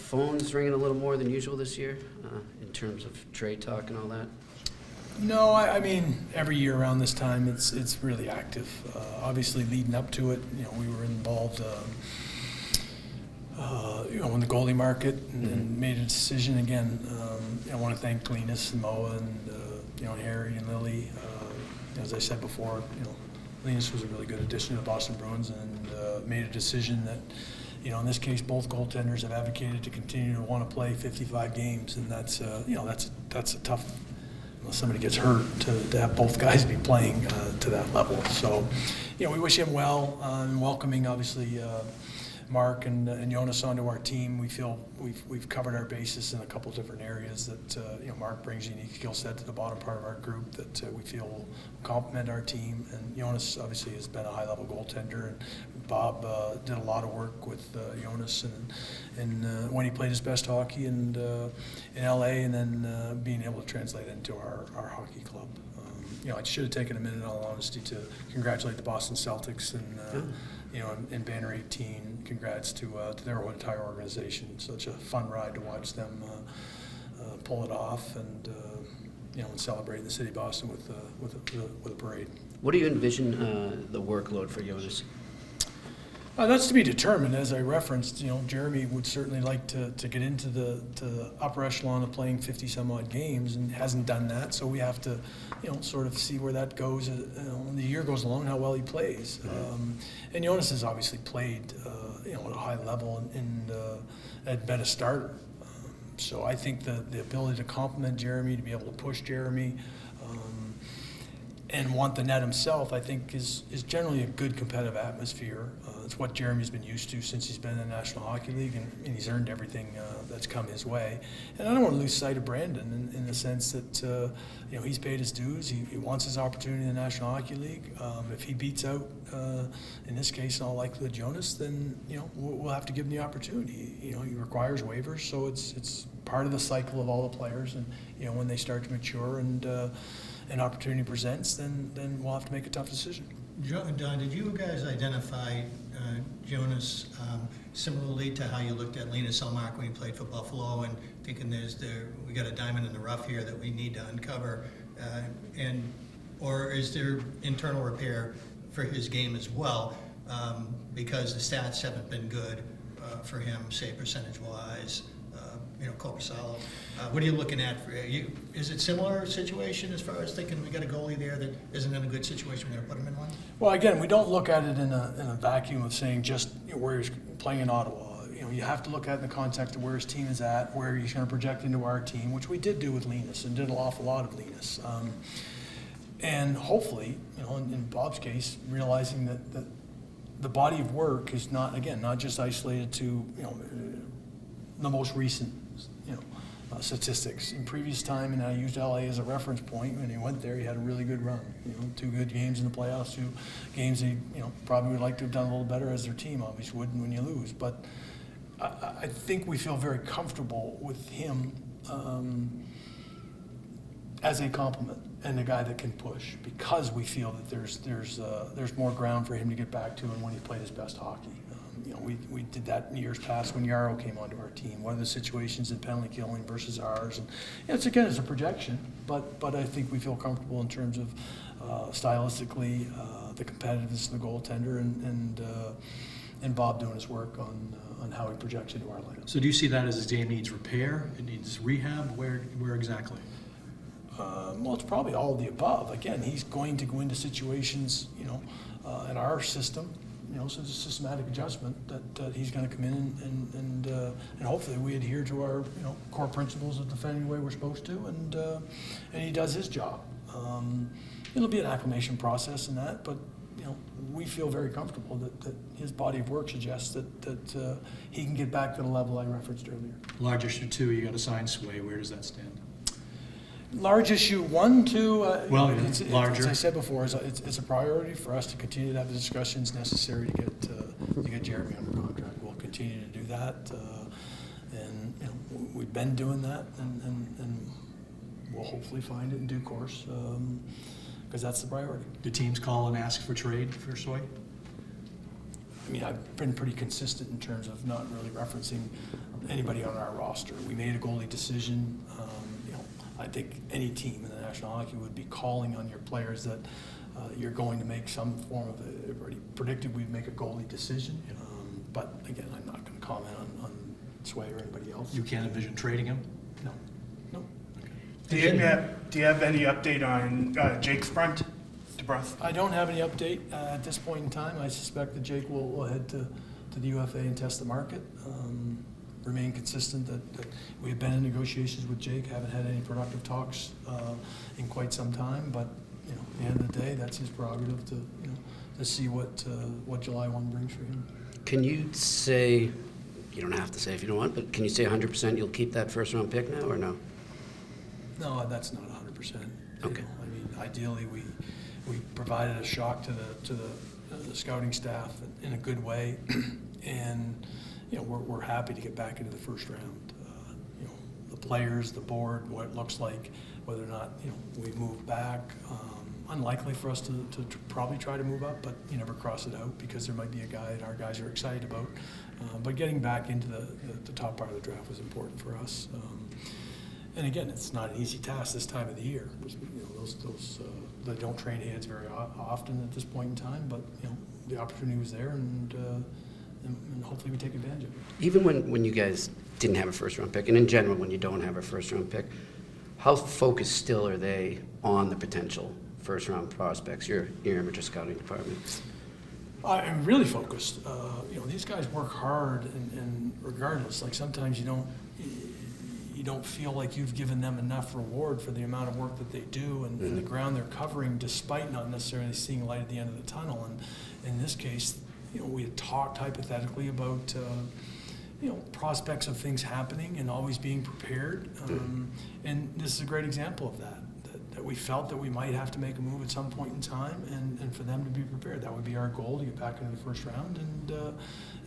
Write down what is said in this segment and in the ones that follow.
phones ringing a little more than usual this year in terms of trade talk and all that? No, I mean, every year around this time, it's really active. Obviously, leading up to it, we were involved, in the goalie market and made a decision. Again, I want to thank Linus and Moa and, Harry and Lily. As I said before, Linus was a really good addition to the Boston Bruins and made a decision that, in this case, both goaltenders have advocated to continue to want to play 55 games, and that's a tough. Unless somebody gets hurt, to have both guys be playing to that level. So, we wish him well and welcoming, obviously, Mark and Jonas onto our team. We feel we've covered our bases in a couple of different areas that, Mark brings a unique skill set to the bottom part of our group that we feel will complement our team. And Jonas obviously has been a high-level goaltender, and Bob did a lot of work with Jonas and when he played his best hockey in LA, and then being able to translate into our hockey club. I should have taken a minute, in all honesty, to congratulate the Boston Celtics and in Banner 18. Congrats to their entire organization. Such a fun ride to watch them pull it off and celebrate the city of Boston with a parade. What do you envision the workload for Jonas? That's to be determined. As I referenced, Jeremy would certainly like to get into the upper echelon of playing 50 some odd games, and hasn't done that. So we have to, sort of see where that goes. When the year goes along, how well he plays. And Jonas has obviously played, at a high level and had been a starter. So I think the ability to complement Jeremy, to be able to push Jeremy, and want the net himself, I think is generally a good competitive atmosphere. It's what Jeremy's been used to since he's been in the National Hockey League, and he's earned everything that's come his way. And I don't want to lose sight of Brandon in the sense that he's paid his dues. He wants his opportunity in the National Hockey League. If he beats out, in this case, in all likelihood, Jonas, then we'll have to give him the opportunity. He requires waivers, so it's part of the cycle of all the players. And when they start to mature and an opportunity presents, then we'll have to make a tough decision. Don, did you guys identify Jonas similarly to how you looked at Linus Ullmark when he played for Buffalo, and thinking we got a diamond in the rough here that we need to uncover, or is there internal repair for his game as well, because the stats haven't been good for him, save percentage-wise? Corpusalo. What are you looking at for you? Is it similar situation as far as thinking we got a goalie there that isn't in a good situation, we're going to put him in one? Well, again, we don't look at it in a vacuum of saying just where he's playing in Ottawa. You have to look at it in the context of where his team is at, where he's going to project into our team, which we did do with Linus and did an awful lot of Linus. And hopefully, in Bob's case, realizing that the body of work is not just isolated to the most recent statistics. In previous time, and I used LA as a reference point, when he went there, he had a really good run. 2 good games in the playoffs, 2 games he probably would like to have done a little better as their team, obviously wouldn't when you lose. But I think we feel very comfortable with him as a complement and a guy that can push, because we feel that there's more ground for him to get back to, and when he played his best hockey. We did that in years past when Yarrow came onto our team. What are the situations in penalty killing versus ours? And it's a projection, but I think we feel comfortable in terms of stylistically the competitiveness of the goaltender and Bob doing his work on how he projects into our lineup. So do you see that as his game needs repair? It needs rehab? Where exactly? Well, it's probably all of the above. Again, he's going to go into situations, in our system. So it's a systematic adjustment that he's going to come in and hopefully we adhere to our core principles of defending the way we're supposed to, and he does his job. It'll be an acclimation process in that, but we feel very comfortable that his body of work suggests that he can get back to the level I referenced earlier. Large issue 2, you got to sign Sway. Where does that stand? Large issue 1, 2. Larger. As I said before, it's a priority for us to continue to have the discussions necessary to get Jeremy under contract. We'll continue to do that, and we've been doing that, and we'll hopefully find it in due course, because that's the priority. Do teams call and ask for trade for Sway? I mean, I've been pretty consistent in terms of not really referencing anybody on our roster. We made a goalie decision. You know, I think any team in the National Hockey would be calling on your players that you're going to make some form of a, already predicted we'd make a goalie decision. But again, I'm not going to comment on Sway or anybody else. You can't envision trading him? No. No. Do you have any update on Jake's front, DeBrusk? I don't have any update at this point in time. I suspect that Jake will head to the UFA and test the market. Remain consistent that we have been in negotiations with Jake, haven't had any productive talks in quite some time, but you know, at the end of the day, that's his prerogative to, you know, to see what July 1 brings for him. Can you say, you don't have to say if you don't want, but can you say 100% you'll keep that first round pick now or no? No, that's not 100%. Okay. I mean, ideally, we provided a shock to the scouting staff in a good way, and you know, we're happy to get back into the first round. You know, the players, the board, what it looks like, whether or not, you know, we move back. Unlikely for us to probably try to move up, but you never cross it out because there might be a guy that our guys are excited about. But getting back into the top part of the draft was important for us. And again, it's not an easy task this time of the year. You know, those they don't train hands very often at this point in time, but you know, the opportunity was there, and hopefully we take advantage of it. Even when you guys didn't have a first round pick, and in general when you don't have a first round pick, how focused still are they on the potential first round prospects, your amateur scouting department? I'm really focused. You know, these guys work hard, and regardless, like sometimes you don't feel like you've given them enough reward for the amount of work that they do and the ground they're covering, despite not necessarily seeing light at the end of the tunnel. And in this case, you know, we had talked hypothetically about you know, prospects of things happening and always being prepared. And this is a great example of that we felt that we might have to make a move at some point in time, and for them to be prepared. That would be our goal, to get back into the first round,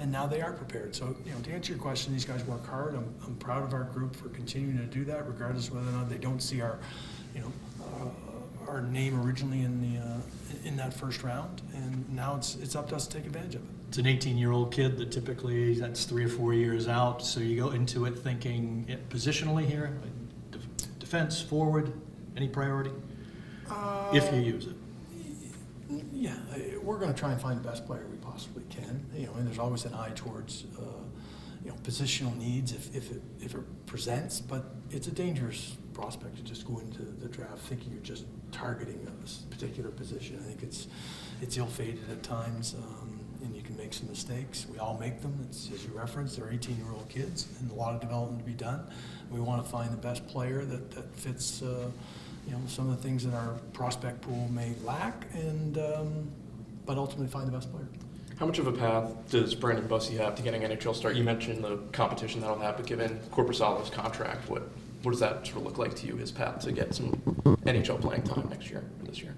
and now they are prepared. So, you know, to answer your question, these guys work hard. I'm proud of our group for continuing to do that, regardless of whether or not they don't see our, you know, our name originally in that first round. And now it's up to us to take advantage of it. It's an 18-year-old kid that typically that's 3 or 4 years out, so you go into it thinking positionally here, defense, forward, any priority? If you use it. Yeah, we're going to try and find the best player we possibly can. You know, and there's always an eye towards, you know, positional needs if it presents. But it's a dangerous prospect to just go into the draft thinking you're just targeting a particular position. I think it's ill-fated at times, and you can make some mistakes. We all make them. It's, as you referenced, they're 18-year-old kids, and a lot of development to be done. We want to find the best player that fits. You know, some of the things that our prospect pool may lack, and but ultimately find the best player. How much of a path does Brandon Bussey have to getting NHL start? You mentioned the competition that'll happen given Korpisalo's contract. What does that sort of look like to you, his path to get some NHL playing time next year or this year?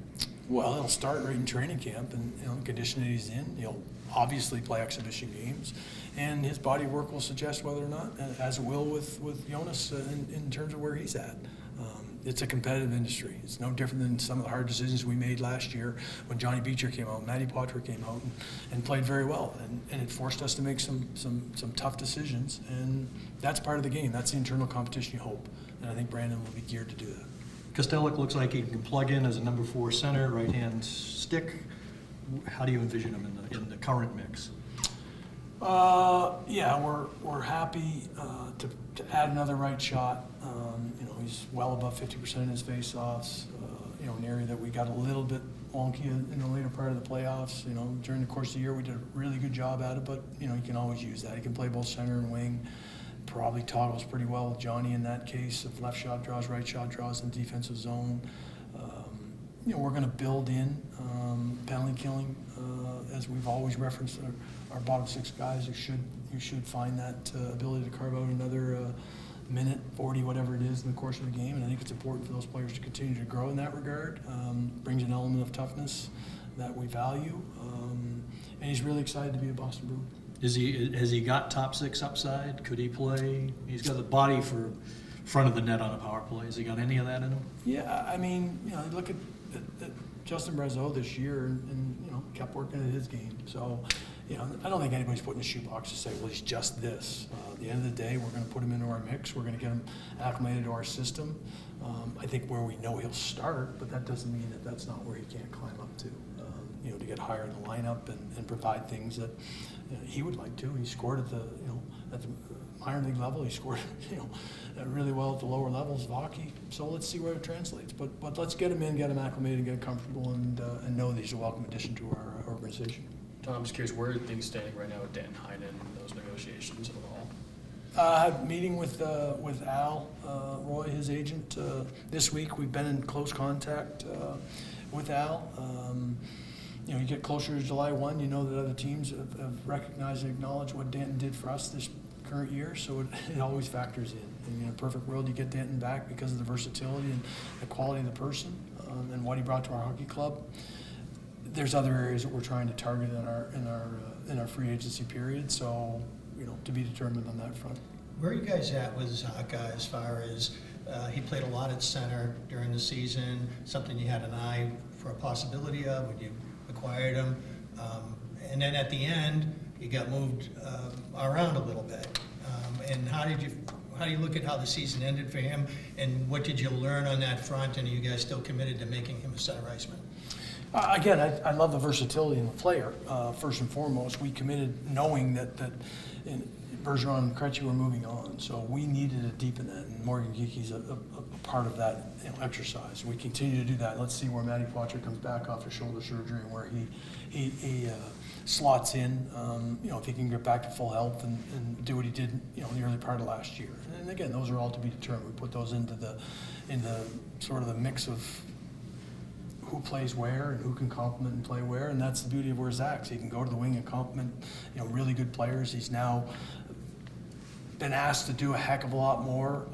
Well, he'll start right in training camp, and you know, the condition that he's in, he'll obviously play exhibition games, and his body work will suggest whether or not, as it will with Jonas in terms of where he's at. It's a competitive industry. It's no different than some of the hard decisions we made last year when Johnny Beecher came out, Matty Poitras came out and played very well, and it forced us to make some tough decisions, and that's part of the game. That's the internal competition you hope, and I think Brandon will be geared to do that. Kostelik looks like he can plug in as a number 4 center, right-hand stick. How do you envision him in the current mix? Yeah, we're happy to add another right shot. You know, he's well above 50% in his face-offs. You know, an area that we got a little bit wonky in the later part of the playoffs. You know, during the course of the year, we did a really good job at it, but you know, you can always use that. He can play both center and wing. Probably toggles pretty well with Johnny in that case of left shot draws, right shot draws in the defensive zone. You know, we're going to build in penalty killing as we've always referenced. Our bottom 6 guys, you should find that ability to carve out another minute, 40, whatever it is in the course of the game, and I think it's important for those players to continue to grow in that regard. Brings an element of toughness that we value, and he's really excited to be a Boston Bruin. Has he got top 6 upside? Could he play? He's got the body for front of the net on a power play. Has he got any of that in him? Yeah, I mean, you know, look at Justin Brazeau this year, and you know, kept working at his game. So you know, I don't think anybody's putting a shoebox to say, well, he's just this. At the end of the day, we're going to put him into our mix. We're going to get him acclimated to our system. I think where we know he'll start, but that doesn't mean that that's not where he can't climb up to. You know, to get higher in the lineup and provide things that he would like to. He scored at the, you know, at the minor league level. He scored, you know, really well at the lower levels of hockey. So let's see where it translates. But let's get him in, get him acclimated, get him comfortable, and know that he's a welcome addition to our organization. Tom, I'm just curious, where are things standing right now with Dan Heinen and those negotiations at all? I had a meeting with Al Roy, his agent, this week. We've been in close contact with Al. You know, you get closer to July 1, you know that other teams have recognized and acknowledged what Danton did for us this current year, so it always factors in. And in a perfect world, you get Danton back because of the versatility and the quality of the person and what he brought to our hockey club. There's other areas that we're trying to target in our free agency period, so, you know, to be determined on that front. Where are you guys at with Zaka as far as he played a lot at center during the season, something you had an eye for a possibility of when you acquired him, and then at the end he got moved around a little bit. And how do you look at how the season ended for him, and what did you learn on that front? And are you guys still committed to making him a center iceman? Again, I love the versatility in the player. First and foremost, we committed knowing that Bergeron and Krejci were moving on, so we needed to deepen that, and Morgan Geeky's a part of that, you know, exercise. We continue to do that. Let's see where Matty Poitras comes back after shoulder surgery and where he slots in. You know, if he can get back to full health and do what he did, you know, in the early part of last year. And again, those are all to be determined. We put those into the sort of the mix of who plays where and who can complement and play where, and that's the beauty of where Zach's. He can go to the wing and complement, you know, really good players. He's now been asked to do a heck of a lot more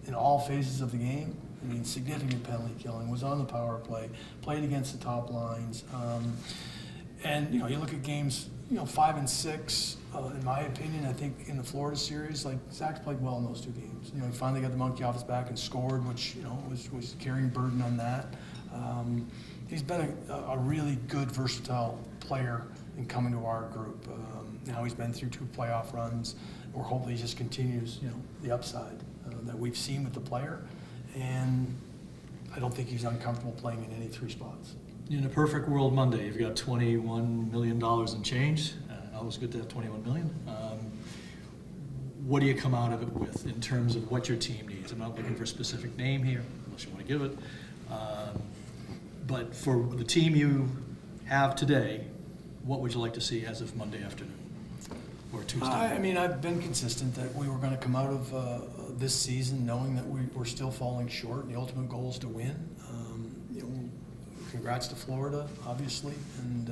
in all phases of the game. I mean, significant penalty killing, was on the power play, played against the top lines, and you know, you look at games, you know, 5 and 6. In my opinion, I think in the Florida series, like, Zach's played well in those two games. You know, he finally got the monkey off his back and scored, which, you know, was carrying burden on that. He's been a really good, versatile player in coming to our group. Now he's been through 2 playoff runs. Or hopefully he just continues, you know, the upside that we've seen with the player. And I don't think he's uncomfortable playing in any 3 spots. In a perfect world Monday, you've got $21 million in change. Always good to have $21 million. What do you come out of it with in terms of what your team needs? I'm not looking for a specific name here, unless you want to give it. But for the team you have today, what would you like to see as of Monday afternoon or Tuesday? I mean, I've been consistent that we were going to come out of this season knowing that we're still falling short, and the ultimate goal is to win. You know, congrats to Florida, obviously, and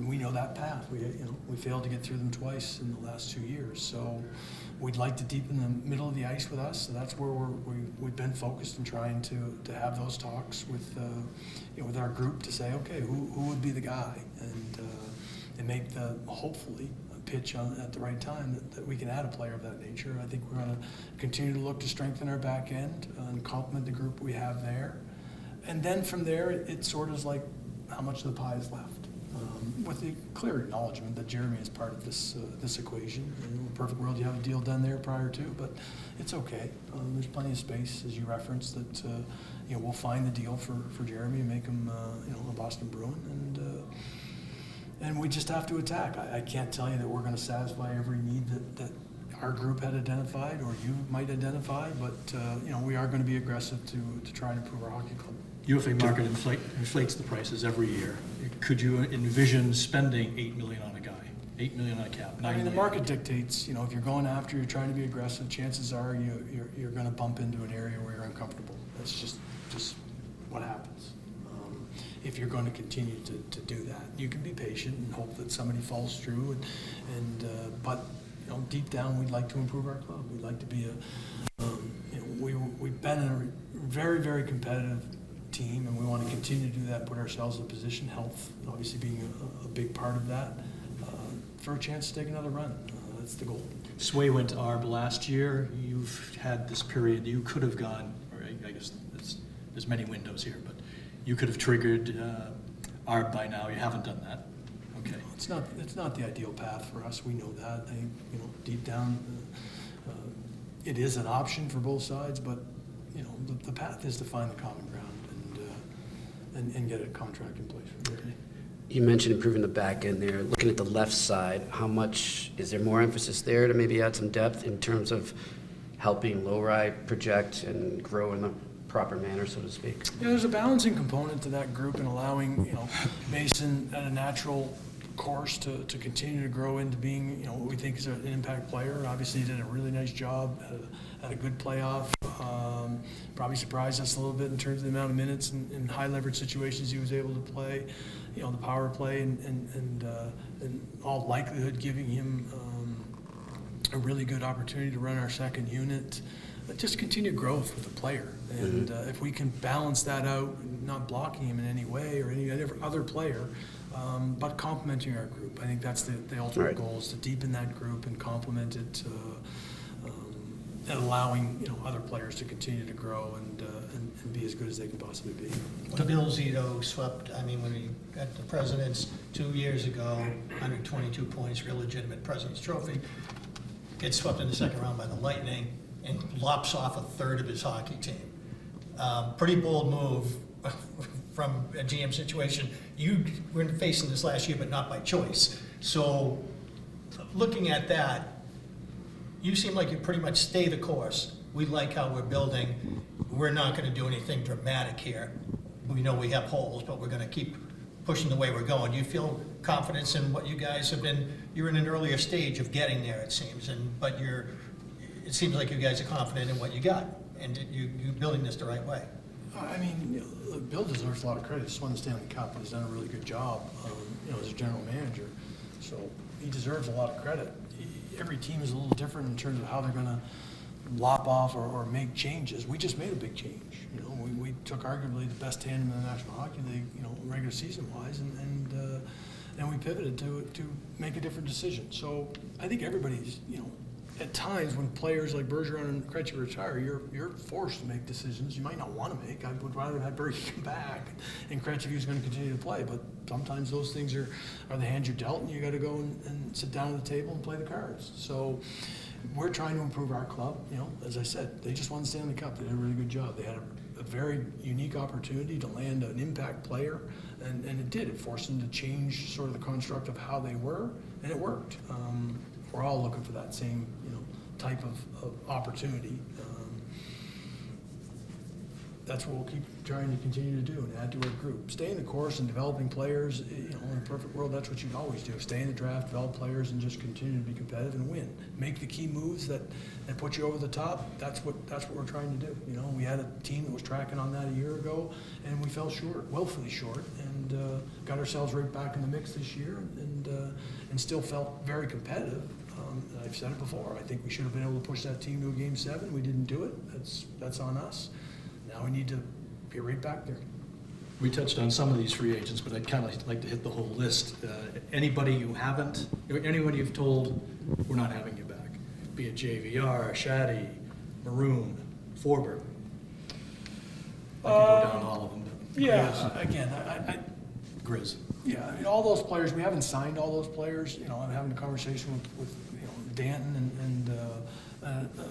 we know that path. We failed to get through them twice in the last 2 years, so we'd like to deepen the middle of the ice with us. So that's where we've been focused in trying to have those talks with with our group to say, okay, who would be the guy, and make the hopefully a pitch at the right time that we can add a player of that nature. I think we're going to continue to look to strengthen our back end and complement the group we have there, and then from there it sort of is like how much of the pie is left. With the clear acknowledgement that Jeremy is part of this equation. In a perfect world, you have a deal done there prior to, but it's okay. There's plenty of space, as you referenced, that we'll find the deal for Jeremy and make him a Boston Bruin, and we just have to attack. I can't tell you that we're going to satisfy every need that our group had identified or you might identify, but we are going to be aggressive to try and improve our hockey club. UFA market inflates the prices every year. Could you envision spending $8 million on a guy, $8 million on a cap? I mean, the market dictates. If you're going after, you're trying to be aggressive. Chances are you're going to bump into an area where you're uncomfortable. That's just what happens. If you're going to continue to do that, you can be patient and hope that somebody falls through. But deep down, we'd like to improve our club. We'd like to be we've been a very, very competitive team, and we want to continue to do that, put ourselves in position, health obviously being a big part of that, for a chance to take another run. That's the goal. Sway went to ARB last year. You've had this period, you could have gone, or I guess there's many windows here, but you could have triggered ARB by now. You haven't done that. Okay. it's not the ideal path for us. We know that. I think, deep down, it is an option for both sides, but, the path is to find the common ground and get a contract in place for Goalie. You mentioned improving the back end there. Looking at the left side, is there more emphasis there to maybe add some depth in terms of helping Lowry project and grow in the proper manner, so to speak? Yeah, there's a balancing component to that group and allowing, Mason at a natural course to continue to grow into being, what we think is an impact player. Obviously, he did a really nice job, had a good playoff. Probably surprised us a little bit in terms of the amount of minutes and high leverage situations he was able to play. The power play and in all likelihood giving him a really good opportunity to run our second unit. Just continued growth with the player. And if we can balance that out, not blocking him in any way or any other player, but complementing our group. I think that's the ultimate Right. goal, is to deepen that group and complement it, and allowing other players to continue to grow and be as good as they can possibly be. When Bill Zito swept, when he got the Presidents 2 years ago, 122 points, real legitimate President's Trophy, gets swept in the second round by the Lightning and lops off a third of his hockey team. Pretty bold move from a GM situation. You were facing this last year, but not by choice. So looking at that, you seem like you pretty much stay the course. We like how we're building. We're not going to do anything dramatic here. We know we have holes, but we're going to keep pushing the way we're going. You feel confidence in what you guys have been? You're in an earlier stage of getting there, it seems, but it seems like you guys are confident in what you got, and you're building this the right way. Look, Bill deserves a lot of credit. He's won the Stanley Cup and has done a really good job, as a general manager. So he deserves a lot of credit. Every team is a little different in terms of how they're going to lop off or make changes. We just made a big change. We took arguably the best tandem in the National Hockey League, regular season wise, and we pivoted to make a different decision. So I think everybody's, at times when players like Bergeron and Krejci retire, you're forced to make decisions you might not want to make. I would rather have Berge come back and Krejci who's going to continue to play, but sometimes those things are the hands you're dealt, and you got to go and sit down at the table and play the cards. So we're trying to improve our club. As I said, they just won the Stanley Cup. They did a really good job. They had a very unique opportunity to land an impact player, and it did. It forced them to change sort of the construct of how they were, and it worked. We're all looking for that same, type of opportunity. That's what we'll keep trying to continue to do and add to our group. Staying the course and developing players, in a perfect world, that's what you'd always do. Stay in the draft, develop players, and just continue to be competitive and win. Make the key moves that put you over the top. That's what we're trying to do. We had a team that was tracking on that a year ago, and we fell short, willfully short, and got ourselves right back in the mix this year, and still felt very competitive. I've said it before. I think we should have been able to push that team to a Game 7. We didn't do it. That's on us. Now we need to be right back there. We touched on some of these free agents, but I'd kind of like to hit the whole list. Anybody you've told, we're not having you back, be it JVR, Shaddy, Maroon, Forber. I can go down all of them. But Yeah, again, Grizz. Yeah, all those players, we haven't signed all those players. I'm having a conversation with Danton and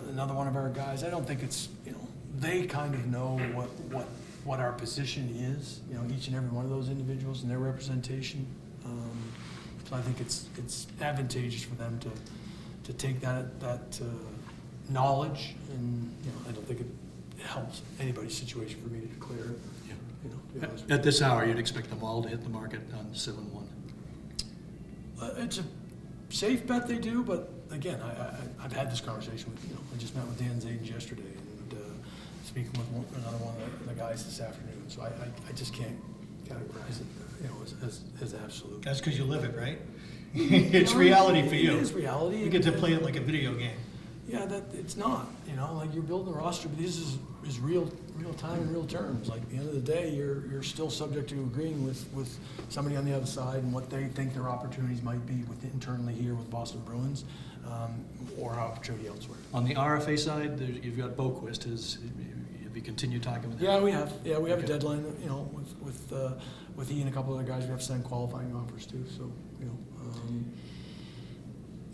another one of our guys. I don't think it's, they kind of know what our position is, each and every one of those individuals and their representation. So I think it's advantageous for them to take that knowledge, and I don't think it helps anybody's situation for me to declare it. At this hour, you'd expect them all to hit the market on 7-1. It's a safe bet they do, but again, I've had this conversation with, I just met with Dan Zayden yesterday and speaking with another one of the guys this afternoon. So I just can't categorize it, as absolute. That's because you live it, right? It's reality for you. It is reality. You get to play it like a video game. Yeah, it's not. Like you're building a roster, but this is real time and real terms. Like at the end of the day, you're still subject to agreeing with somebody on the other side and what they think their opportunities might be internally here with Boston Bruins, or opportunity elsewhere. On the RFA side, you've got Boquist. Have you continued talking with him? Yeah, we have. Yeah, we have Okay. a deadline. With he and a couple other guys, we have to send qualifying offers too. So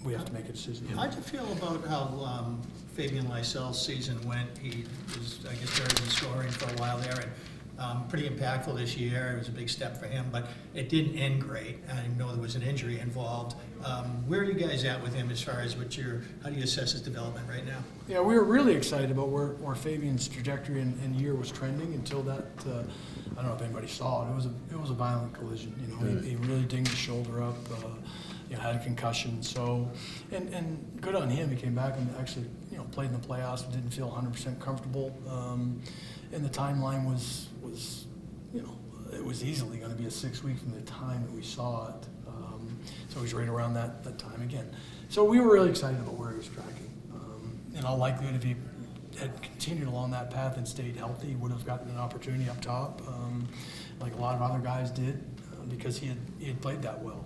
We have to make a decision. How'd you feel about how Fabian Lysel's season went? He was, I guess, third in scoring for a while there, and pretty impactful this year. It was a big step for him, but it didn't end great. I know there was an injury involved. Where are you guys at with him as far as how do you assess his development right now? Yeah, we were really excited about where Fabian's trajectory and year was trending until that. I don't know if anybody saw it. It was a violent collision. He really dinged his shoulder up. Had a concussion. So, and good on him. He came back and actually played in the playoffs. But didn't feel 100% comfortable. And the timeline was it was easily going to be a 6 week from the time that we saw it. So he's right around that time again. So we were really excited about where he was tracking. In all likelihood, if he had continued along that path and stayed healthy, he would have gotten an opportunity up top, like a lot of other guys did, because he had played that well.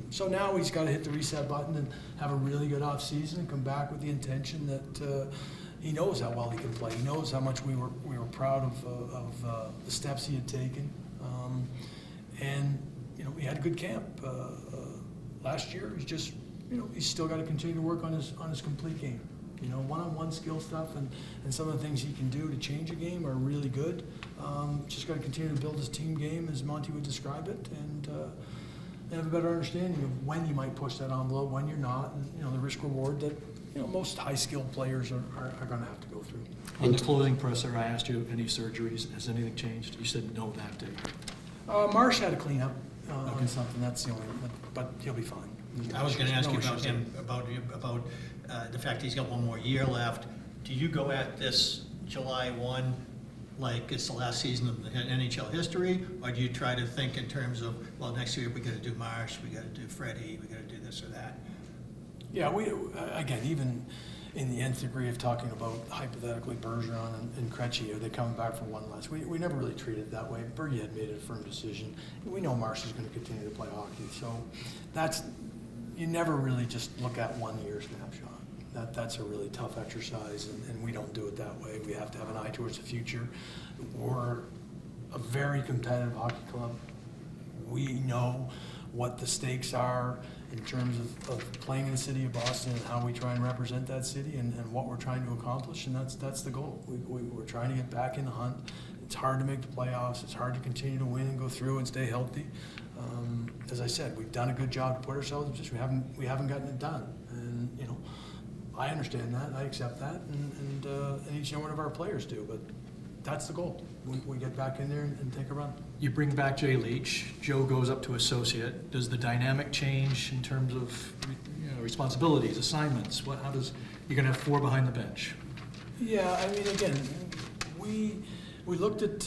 So now he's got to hit the reset button and have a really good offseason and come back with the intention that he knows how well he can play. He knows how much we were proud of the steps he had taken, and he had a good camp last year. He's just he's still got to continue to work on his complete game. One-on-one skill stuff and some of the things he can do to change a game are really good. Just got to continue to build his team game as Monty would describe it, and have a better understanding of when you might push that envelope, when you're not, and the risk reward that most high-skilled players are going to have to go through. On the clothing presser, I asked you, any surgeries? Has anything changed? You said no that day. Marsh had a cleanup on something. That's the only, but he'll be fine. I was going to ask No you about issues him, about the fact he's got one more year left. Do you go at this July 1 like it's the last season of the NHL history, or do you try to think in terms of, well, next year we got to do Marsh, we got to do Freddie, we got to do this or that? Yeah, we again, even in the nth degree of talking about hypothetically Bergeron and Krejci, are they coming back for one last? We never really treated it that way. Berge had made a firm decision. We know Marsh is going to continue to play hockey, so you never really just look at 1 year snapshot. That's a really tough exercise, and we don't do it that way. We have to have an eye towards the future. We're a very competitive hockey club. We know what the stakes are in terms of playing in the city of Boston and how we try and represent that city and what we're trying to accomplish, and that's the goal. We're trying to get back in the hunt. It's hard to make the playoffs. It's hard to continue to win and go through and stay healthy. As I said, we've done a good job to put ourselves in position. We haven't gotten it done, and I understand that. I accept that, and each and one of our players do. But that's the goal. We get back in there and take a run. You bring back Jay Leach. Joe goes up to associate. Does the dynamic change in terms of responsibilities, assignments? How does you're going to have four behind the bench? Yeah, I mean, again, we looked at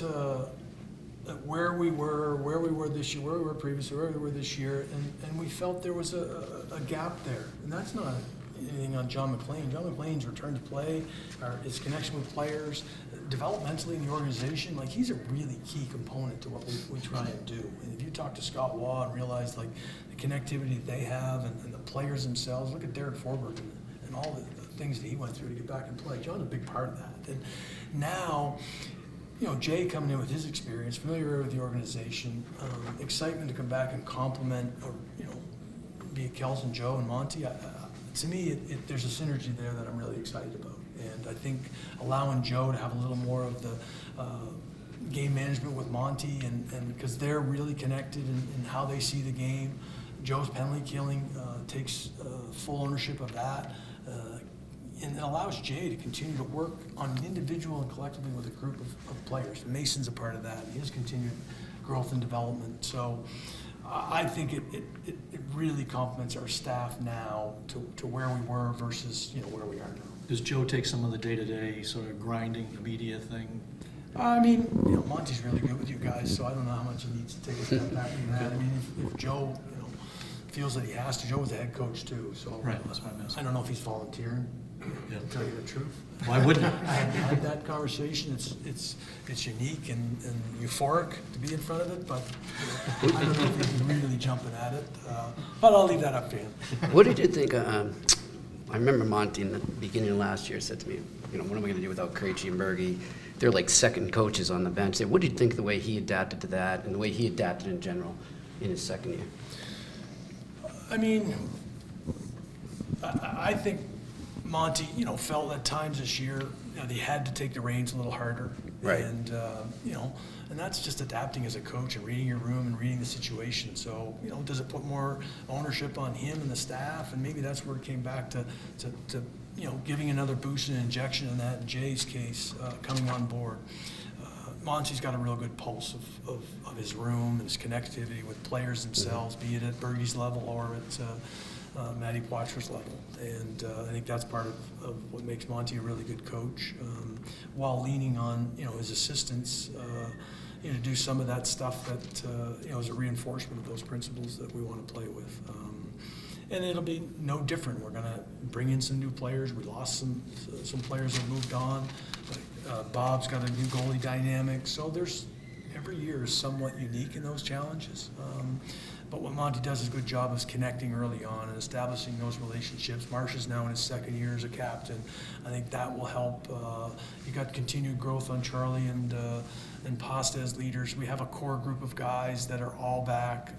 where we were this year, where we were previously, where we were this year, and we felt there was a gap there, and that's not anything on John McLean. John McLean's return to play, or his connection with players, developmentally in the organization, like he's a really key component to what we try and do. And if you talk to Scott Waugh and realize like the connectivity that they have and the players themselves, look at Derek Forberg and all the things that he went through to get back and play. John's a big part of that. And now, Jay coming in with his experience, familiar with the organization, excitement to come back and complement, be it Kels and Joe and Monty. To me, there's a synergy there that I'm really excited about. And I think allowing Joe to have a little more of the game management with Monty, and because they're really connected in how they see the game. Joe's penalty killing takes full ownership of that. And it allows Jay to continue to work on an individual and collectively with a group of players. Mason's a part of that. His continued growth and development. So I think it really complements our staff now to where we were versus where we are now. Does Joe take some of the day-to-day sort of grinding, the media thing? I mean, Monty's really good with you guys, so I don't know how much he needs to take a step back from that. I mean, if Joe, feels that he has to. Joe was the head coach too, so Right, that's what I meant. I don't know if he's volunteering. Yeah. To tell you the truth. Why wouldn't he? I haven't had that conversation. It's unique and euphoric to be in front of it, but I don't know if he's really jumping at it. But I'll leave that up to him. What did you think? I remember Monty in the beginning of last year said to me, what am I going to do without Krejci and Berge? They're like second coaches on the bench. What did you think the way he adapted to that and the way he adapted in general in his second year? I mean, I think Monty, felt at times this year, they had to take the reins a little harder. Right. And, and that's just adapting as a coach and reading your room and reading the situation. So, does it put more ownership on him and the staff? And maybe that's where it came back to giving another boost and injection in that in Jay's case, coming on board. Monty's got a real good pulse of his room and his connectivity with players themselves, be it at Bergie's level or at Matty Poitras level. And I think that's part of what makes Monty a really good coach, while leaning on, his assistants, to do some of that stuff that, is a reinforcement of those principles that we want to play with. And it'll be no different. We're going to bring in some new players. We lost some players that moved on. Bob's got a new goalie dynamic. So every year is somewhat unique in those challenges. But what Monty does is a good job is connecting early on and establishing those relationships. Marsh is now in his second year as a captain. I think that will help. You got continued growth on Charlie and Pasta as leaders. We have a core group of guys that are all back,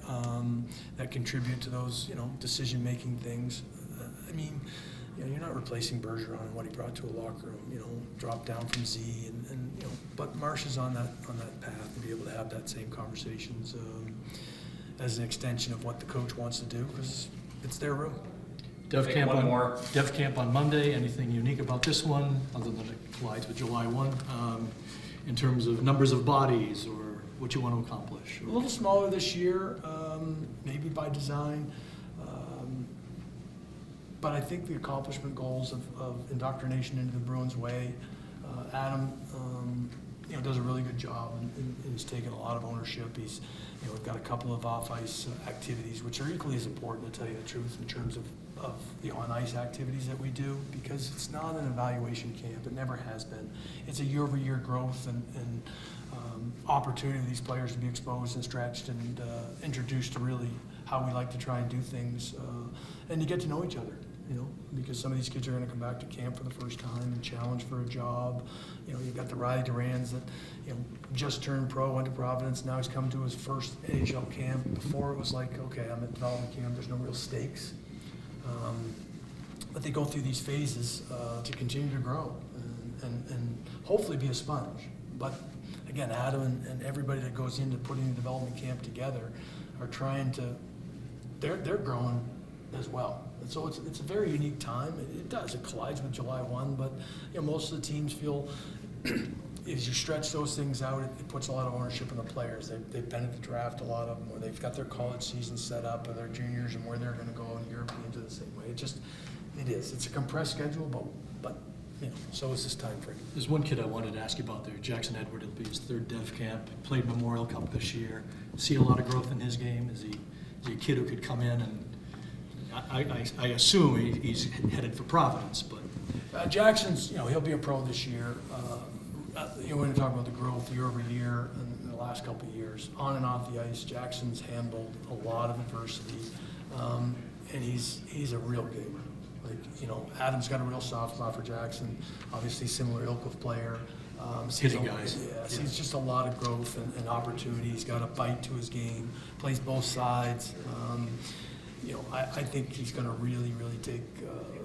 that contribute to those, decision-making things. I mean, you're not replacing Bergeron and what he brought to a locker room. Drop down from Z, but Marsh is on that path to be able to have that same conversations as an extension of what the coach wants to do, because it's their room. Dev Okay, camp one on more. Dev camp on Monday. Anything unique about this one, other than it collides with July 1, in terms of numbers of bodies or what you want to accomplish? A little smaller this year, maybe by design. But I think the accomplishment goals of indoctrination into the Bruins way, Adam, does a really good job and he's taken a lot of ownership. We've got a couple of off-ice activities, which are equally as important, to tell you the truth, in terms of the on-ice activities that we do, because it's not an evaluation camp. It never has been. It's a year-over-year growth and opportunity for these players to be exposed and stretched and introduced to really how we like to try and do things, and to get to know each other. Because some of these kids are going to come back to camp for the first time and challenge for a job. You've got the Riley Durans that, just turned pro, went to Providence. Now he's come to his first NHL camp. Before it was like, okay, I'm at development camp. There's no real stakes. But they go through these phases to continue to grow and hopefully be a sponge. But again, Adam and everybody that goes into putting the development camp together are trying to, they're growing as well. And so it's a very unique time. It collides with July 1, but most of the teams feel as you stretch those things out, it puts a lot of ownership in the players. They've been at the draft, a lot of them, or they've got their college season set up, or their juniors and where they're going to go, and Europeans are the same way. It is. It's a compressed schedule, but so is this time frame. There's one kid I wanted to ask you about there, Jackson Edward. It'll be his third Dev camp. Played Memorial Cup this year. See a lot of growth in his game. Is he a kid who could come in and I assume he's headed for Providence, but Jackson's, he'll be a pro this year. We're going to talk about the growth year over year in the last couple of years. On and off the ice, Jackson's handled a lot of adversity, and he's a real gamer. Adam's got a real soft spot for Jackson. Obviously, similar ilk of player. Hitting guys. Yeah, sees just a lot of growth and opportunity. He's got a bite to his game. Plays both sides. I think he's going to really, really take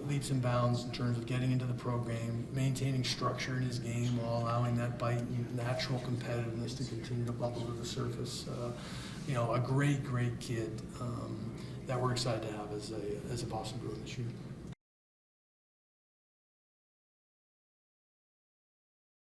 leaps and bounds in terms of getting into the program, maintaining structure in his game while allowing that bite and natural competitiveness to continue to bubble to the surface. A great, great kid that we're excited to have as a Boston Bruin this year.